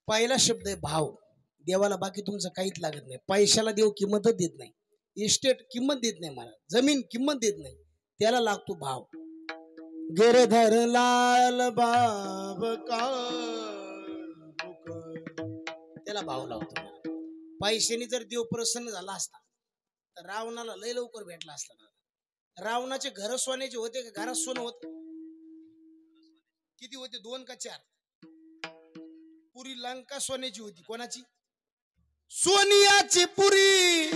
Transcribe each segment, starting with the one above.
पहिला शब्द आहे भाव. देवाला बाकी तुमचं काहीच लागत नाही. पैशाला देव किंमतच देत नाही. इस्टेट किंमत देत नाही मला, जमीन किंमत देत नाही, त्याला लागतो भाव. गिरधर लाल बाब का त्याला भाव लावतो. पैशाने जर देव प्रसन्न झाला असता तर रावणाला लय लवकर भेटला असता. रावणाचे घर सोन्याचे होते का? घरात सोनं होत किती होते? 2 का 4? पुरी लंका सोन्याची होती. कोणाची? सोनियाची पुरी.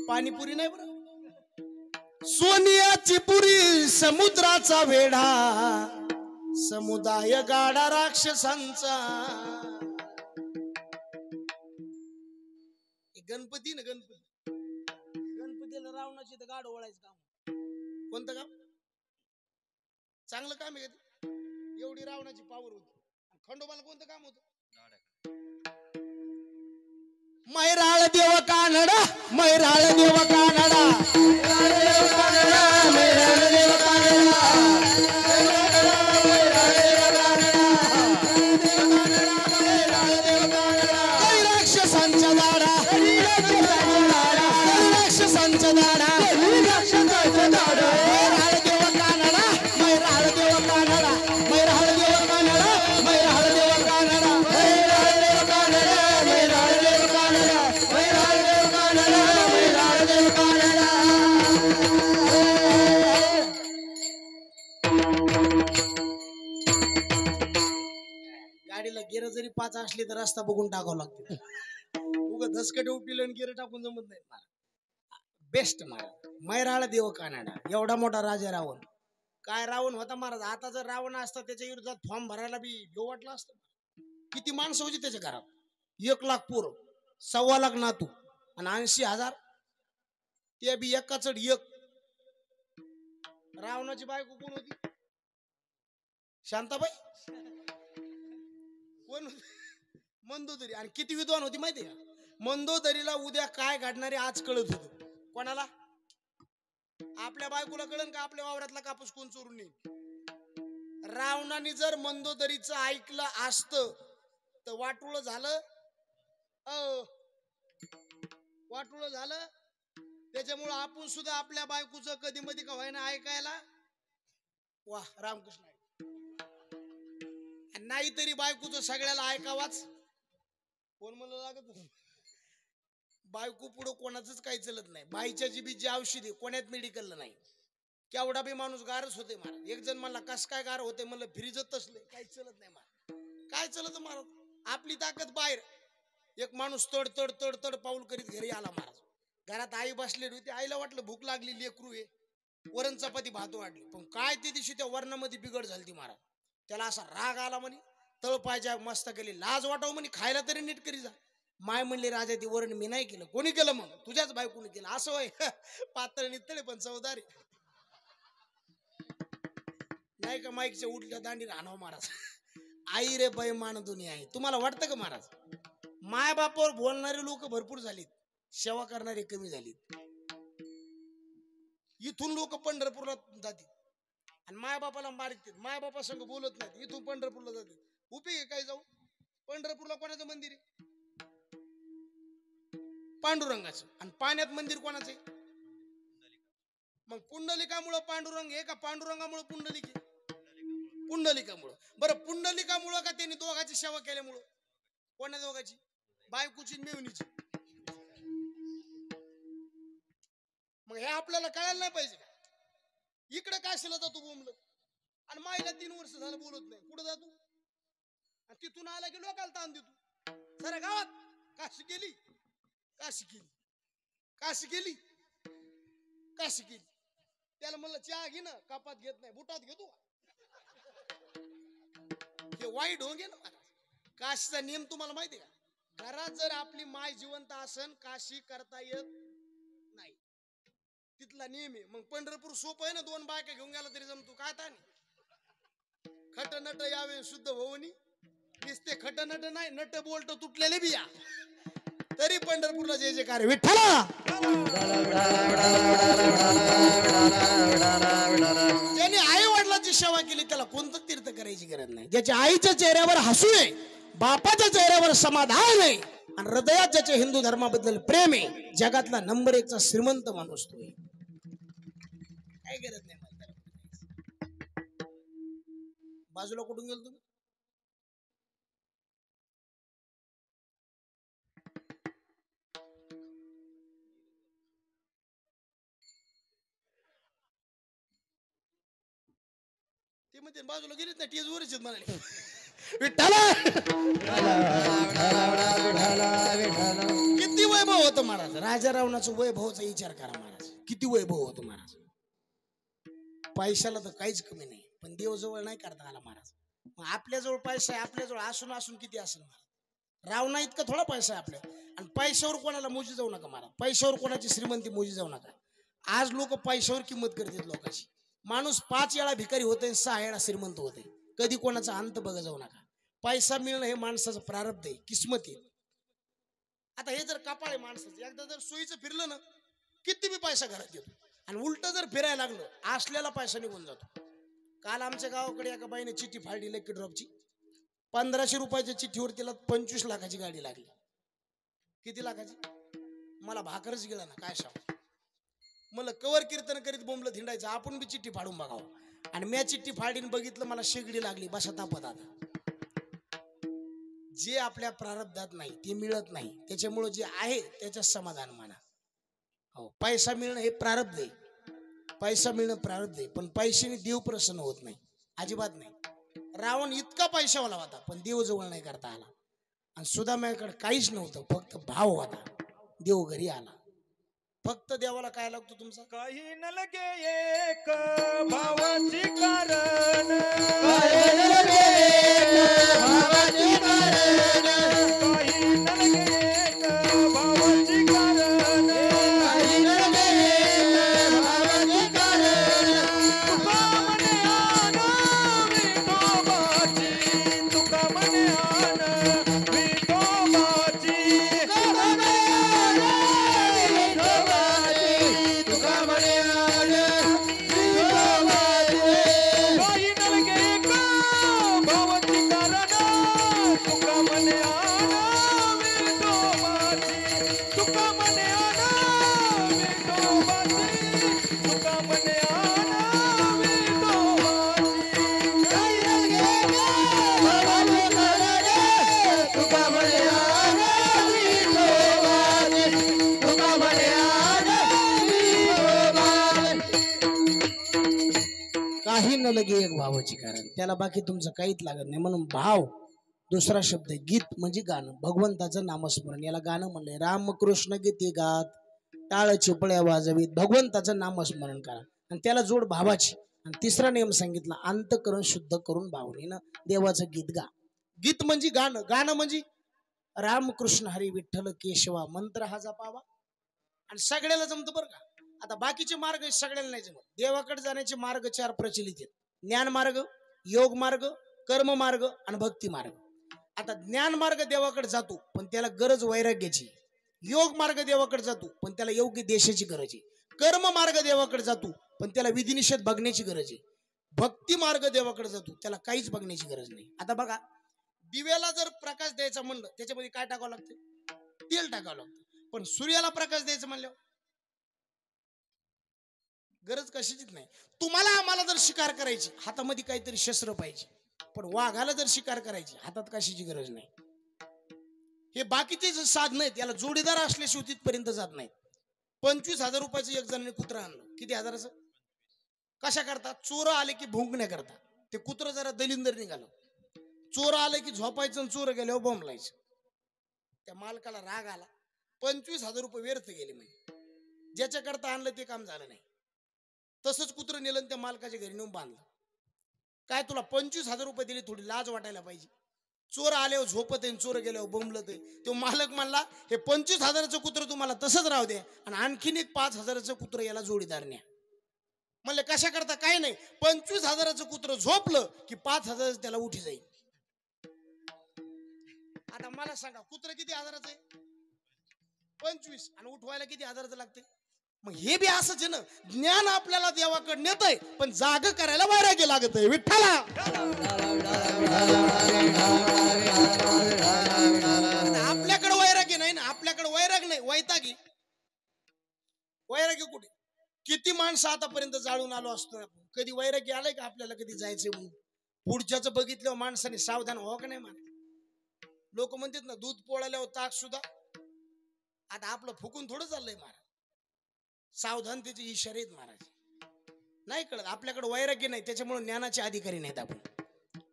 पाणीपुरी नाही बरं, सोनियाची पुरी. समुद्राचा वेढा, समुदाय गाडा राक्षसांचा. गणपती ना, गणपतीला रावणाची तर गाड ओळायचं काम. कोणतं काम? चांगलं काम आहे. एवढी रावणाची पावर होती. खंडोबाला कोणतं काम होतं? मैराळ देव कानडा, मैराळ देव कानडा, मैराळ देव कानडा. राक्षसांचा दाडा, राक्षसांचा दाडा, मैराळ देव कानडा, मैराळ देव कानडा, मैराळ देव कानडा, मैराळ देव कानडा, मैराळ देव कानडा, मैराळ देव कानडा, मैराळ देव कानडा, मैराळ देव कानडा. गाडीला गिर जरी 5 असली तर रस्ता बघून टाकावं लागते. उगा धसकट उठलेलं आणि गिर टाकून जमत नाही. बेस्ट महाराज. मैराळ देव कानडा. एवढा मोठा राजा रावण. काय रावण होता महाराज. आता जर रावण असता त्याच्या विरोधात फॉर्म भरायला बी घेऊ वाटलं असतं. किती माणसं होती त्याच्या घरात? 1 लाख पोरं, 1.25 लाख नातू आणि 80,000 ते बी एकाच एक. रावणाची बायको कोण होती? शांताबाई. कोण होती? मंदोदरी. आणि किती विद्वान होती माहिती का? मंदोदरीला उद्या काय घडणारे आज कळत होत. कोणाला? आपल्या बायकोला कळन का आपल्या वावरातला कापूस कोण चोरून नेईल? रावणाने जर मंदोदरीचं ऐकलं असत तर वाटुळ झालं. वाटुळ झालं. त्याच्यामुळं आपण सुद्धा आपल्या बायकोचं कधी मधी का व्हायना ऐकायला. वा रामकृष्ण. नाही तरी बायकोचं सगळ्याला ऐकावाच. कोण म्हणलं लागत? बायको पुढं कोणाचंच काही चलत नाही. बाईच्या जीबी जी औषधी कोण्यात मेडिकलला नाही. केवढा बी माणूस गारच होते महाराज. एक जण म्हणला कस काय गार होते? म्हणलं फ्रीजच तसले काही चलत नाही महाराज. काय चलत महाराज? आपली ताकद बाहेर. एक माणूस तड तड तड तड पाऊल करीत घरी आला महाराज. घरात आई बसलेली होती. आईला वाटलं भूक लागली, लेकरू आहे, वरण चपाती भात वाढली. पण काय ते दिवशी त्या वरणामध्ये बिघड झाली ती महाराज. त्याला असा राग आला म्हणे. तळपायच्या मस्त केली. लाज वाटावं म्हणे, खायला तरी नीट करी जा. माय म्हणले राजा ती वरण मी नाही केलं. कोणी केलं? मग तुझ्याच बायकोने केलं. असं वय पातळ नितळे पण चवदारी नाही का? माईकच्या उलट्या दांडी राहणार महाराज. आई रे बैमान दुनिया आहे. तुम्हाला वाटतं का महाराज? माय बापावर बोलणारे लोक भरपूर झालीत, सेवा करणारे कमी झालीत. इथून लोक पंढरपूरला जातील आणि माय बापाला मारतील. माय बापा संग बोलत नाहीत. इथून पंढरपूरला जातील. उपयोग आहे काय जाऊ? पंढरपूरला कोणाचं मंदिर आहे? पांडुरंगाचं. आणि पाण्यात मंदिर कोणाचं आहे? मग पुंडलिकामुळं पांडुरंग आहे का पांडुरंगामुळं पुंडलिक आहे? पुंडलिकामुळं. बरं पुंडलिकामुळं का त्यांनी दोघांची सेवा केल्यामुळं? कोणा दोघांची? बायकोची मेवणीची. मग हे आपल्याला कळायला नाही पाहिजे का? इकडे काशीला जातो बोंबल आणि मायला 3 वर्ष झालं बोलत नाही. कुठं जातो? आणि तिथून आला की लोकांना ताण देतो. साऱ्या गावात काशी केली, काशी केली, काशी केली, काशी केली. त्याला म्हणलं चहा घे ना. कपात घेत नाही, बुटात घेतो. हे वाईट हो गे ना. काशीचा नियम तुम्हाला माहिती का? घरात जर आपली माय जिवंत असन काशी करता येत नाही. तिथला नियम आहे. मग पंढरपूर सोपं आहे ना. 2 बायका घेऊन गेला तरी जमतो. काय ताण? खट नट यावे शुद्ध भवनी. नुसते खट नट नाही, नट बोलट तुटलेले बी या तरी पंढरपूरला जे जे कार्य विठ्ठला. ज्याने आई वडिलांची सेवा केली त्याला कोणतं तीर्थ करायची गरज नाही. ज्याच्या आईच्या चेहऱ्यावर हसू आहे बापाच्या चेहऱ्यावर समाधान आहे आणि हृदयात ज्याच्या हिंदू धर्माबद्दल प्रेम आहे, जगातला नंबर 1चा श्रीमंत माणूस तो. काय गरज नाही मला. बाजूला कुठून गेलो तुम्ही? ते म्हणते बाजूला गेलीच नाही, टीज वरच म्हणाले. किती वैभव होतं महाराज. राजा रावणाचं वैभवाचा विचार करा महाराज, किती वैभव होतं महाराज. पैशाला तर काहीच कमी नाही, पण देव जवळ नाही करता आला महाराज. मग आपल्याजवळ पैसा आहे, आपल्याजवळ असून असून किती असेल महाराज. रावणा इतका थोडा पैसा आहे आपल्या. आणि पैशावर कोणाला मोजी जाऊ नका महाराज, पैशावर कोणाची श्रीमंती मोजी जाऊ नका. आज लोक पैशावर किंमत करतात लोकांची. माणूस 5 वेळा भिकारी होते, 6 वेळा श्रीमंत होते. कधी कोणाचा अंत बघा जाऊ नका. पैसा मिळणं हे माणसाचं प्रारब्ध आहे, किस्मत आहे. आता हे जर कपाळ आहे माणसाचं, एकदा जर सोयीचं फिरलं ना, किती बी पैसा घरात येतो. आणि उलट जर फिरायला लागलं, असलेला पैसा निघून जातो. काल आमच्या गावाकडे एका बाईने चिठ्ठी फाडली लकी ड्रॉपची. 1500 रुपयाच्या चिठ्ठीवर तिला 25 लाखाची गाडी लागली. किती लाखाची? मला भाकरच गेला ना, काय सांग. मला कवर कीर्तन करीत बोंबलं हिंडायचं, आपण बी चिठ्ठी फाडून बघावं. आणि मी चिठ्ठी फाडीन बघितलं, मला शेगडी लागली. बसा तापत. आता जे आपल्या प्रारब्धात नाही ते मिळत नाही, त्याच्यामुळे जे आहे त्याच्यात समाधान माना. हो, पैसा मिळणं हे प्रारब्ध आहे, पैसा मिळणं प्रारब्ध आहे. पण पैशाने देव प्रसन्न होत नाही, अजिबात नाही. रावण इतका पैशावाला होता, पण देव जवळ नाही करता आला. आणि सुदाम्याकडे काहीच नव्हतं, फक्त भाव होता. देव घरी आला. फक्त देवाला काय लागतो तुमचा? काही न लगे एक भावाची कारण, काही न लगे एक भावाची कारण, काही न लगे एक भावाची कारण, काही न लगे एक भावाची कारण. तुका म्हणे आण विठोबाची, तुका म्हणे आण विठोबाची, तुका म्हणे आण विठोबाची. काही न लगे एक भावाची कारण, तुका म्हणे आण विठोबाची, तुका म्हणे आण विठोबाची, तुका म्हणे आण विठोबाची. काही न लगे एक भावाची कारण, तुका म्हणे आण विठोबाची, तुका म्हणे आण विठोबाची. काही न लगे एक भावाची कारण. त्याला बाकी तुमचं काहीच लागत नाही, म्हणून भाव. दुसरा शब्द आहे गीत, म्हणजे गाणं, भगवंताचं नामस्मरण. याला गाणं म्हणलंय. रामकृष्ण गीते गात, टाळ चिपळ्या वाजवीत, भगवंताचं नामस्मरण करा. आणि त्याला जोड भावाची. आणि तिसरा नियम सांगितला, अंतःकरण शुद्ध करून भावनेनं देवाचं गीत गा. गीत म्हणजे गाणं, गाणं म्हणजे रामकृष्ण हरी विठ्ठल केशवा मंत्र हा जपावा. आणि सगळ्याला जमतं बरं का. आता बाकीचे मार्ग सगळ्याला नाही जमत. देवाकडे जाण्याचे मार्ग 4 प्रचलित आहेत. ज्ञान मार्ग, योग मार्ग, कर्म मार्ग आणि भक्ती मार्ग. आता ज्ञान मार्ग देवाकडे जातो, पण त्याला गरज वैराग्याची. योग मार्ग देवाकडे जातो, पण त्याला योग्य देशाची गरज आहे. कर्म मार्ग देवाकडे जातो, पण त्याला विधिनिषेध बघण्याची गरज आहे. भक्ती मार्ग देवाकडे जातो, त्याला काहीच बघण्याची गरज नाही. आता बघा, दिव्याला जर प्रकाश द्यायचा म्हणलं, त्याच्यामध्ये काय टाकावं लागतं? तेल टाकावं लागतं. पण सूर्याला प्रकाश द्यायचं म्हणल्यावर गरज कशाचीच नाही. तुम्हाला आम्हाला जर शिकार करायची, हातामध्ये काहीतरी शस्त्र पाहिजे. पण वाघाला जर शिकार करायची, हातात कशाची गरज नाही. हे बाकीचे साधन आहेत, याला जोडीदार असल्याशिवाय तिथपर्यंत जात नाहीत. 25,000 रुपयाचं एक जणांनी कुत्रं आणलं. किती हजाराचं? कशा करता? चोर आले की भुंकण्या करता. ते कुत्रं जरा दलिंदर निघालं. चोर आले की झोपायचं, चोर गेल्यावर बोंबलायचं. त्या मालकाला राग आला. 25,000 रुपये व्यर्थ गेले. म्हणजे ज्याच्याकरता आणलं ते काम झालं नाही. तसंच कुत्रं नेलं, त्या मालकाच्या घरी नेऊन बांधलं. काय तुला 25,000 रुपये दिले, थोडी लाज वाटायला पाहिजे. चोर आल्यावर झोपत आहे, चोर गेल्यावर बोंबलत आहे. तो मालक म्हणला, हे 25,000चं कुत्रं तुम्हाला तसंच राहू द्या, आणि आणखीन एक 5,000चं कुत्रं याला जोडीदार न्या. म्हणले कशा करता? काय नाही, 25,000चं कुत्रं झोपलं की 5,000 त्याला उठी जाईल. आता मला सांगा, कुत्रं किती हजाराचं आहे? 25. आणि उठवायला किती हजाराचं लागते? मग हे बी असंच आहे ना. ज्ञान आपल्याला देवाकडे नेत आहे, पण जाग करायला वैराग्य लागत आहे. विठ्ठला वैराग्य कुठे? किती माणसं आतापर्यंत जाळून आलो असतो आपण. कधी वैराग्य आलंय का आपल्याला कधी जायचंय म्हणून? पुढच्याच बघितलं माणसाने सावधान व्हावं का नाही मारा? लोक म्हणतात ना दूध पोळाल्यावर ताक सुद्धा. आता आपलं फुकून थोडं चाललंय महाराज. सावधानतेचे इशारे आहेत महाराज. नाही कळत आपल्याकडे वैराग्य नाही, त्याच्यामुळे ज्ञानाचे अधिकारी नाहीत आपण.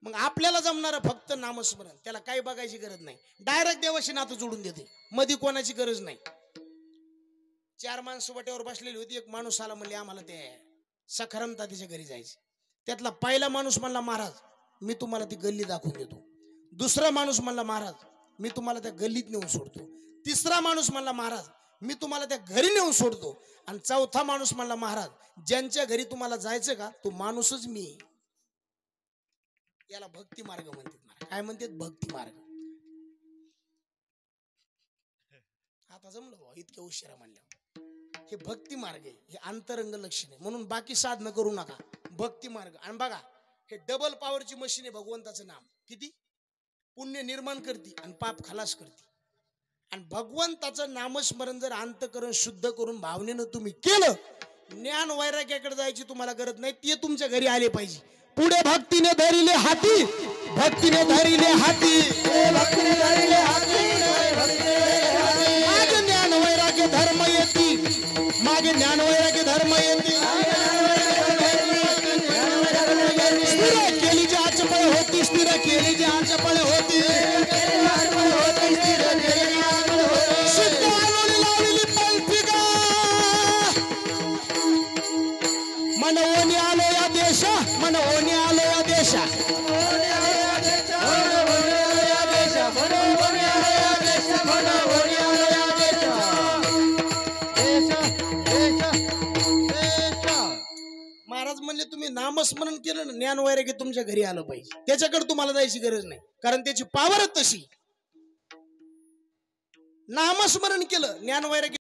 मग आपल्याला जमणारं फक्त नामस्मरण, त्याला काही बघायची गरज नाही. डायरेक्ट देवाशी नातं जोडून देते, मध्ये कोणाची गरज नाही. 4 माणसं वाट्यावर बसलेली होती. एक माणूस आला, म्हणले आम्हाला ते सखाराम तात्याच्या घरी जायचे. त्यातला पहिला माणूस म्हणला महाराज मी तुम्हाला ती गल्ली दाखवून देतो. दुसरा माणूस म्हणला महाराज मी तुम्हाला त्या गल्लीत नेऊन सोडतो. तिसरा माणूस म्हणला महाराज मी तुम्हाला त्या घरी नेऊन सोडतो. आणि चौथा माणूस म्हणला महाराज ज्यांच्या घरी तुम्हाला जायचं का तो माणूसच मी. याला भक्ती मार्ग म्हणतात. काय म्हणतात? भक्ती मार्ग. आता जमलं भाऊ इतक्या उशिरा म्हणल्यावर. हे भक्ती मार्ग आहे, हे अंतरंग लक्षण आहे. म्हणून बाकी साधनं करू नका, भक्ती मार्ग. आणि बघा हे डबल पॉवरची मशीन आहे. भगवंताचं नाम किती पुण्य निर्माण करते आणि पाप खलास करते. आणि भगवंताचं नामस्मरण जर अंतकरण शुद्ध करून भावनेनं तुम्ही केलं, ज्ञान वैराग्याकडे जायची तुम्हाला गरज नाही, ते तुमच्या घरी आले पाहिजे. पुढे भक्तीने धरिले हाती, भक्तीने धरिले हाती, भक्तीने धरिले हाती, मागे ज्ञान वैराग्य धर्म येती, मागे ज्ञान वैराग्य धर्म येती. स्थिर केली जी आचपळ होती, स्थिर केली जी आचपळ होती, सिद्ध आणून लावलेली पलपिका. मनवोनी आलो या देशा, मनवोनी आलो या देशा, महाराज म्हणले तुम्ही नामस्मरण केलं ना, ज्ञान वैराग्य तुमच्या घरी आलं पाहिजे. त्याच्याकडे तुम्हाला जायची गरज नाही, कारण त्याची पावरच तशी. नामस्मरण केलं, ज्ञान वैराग्य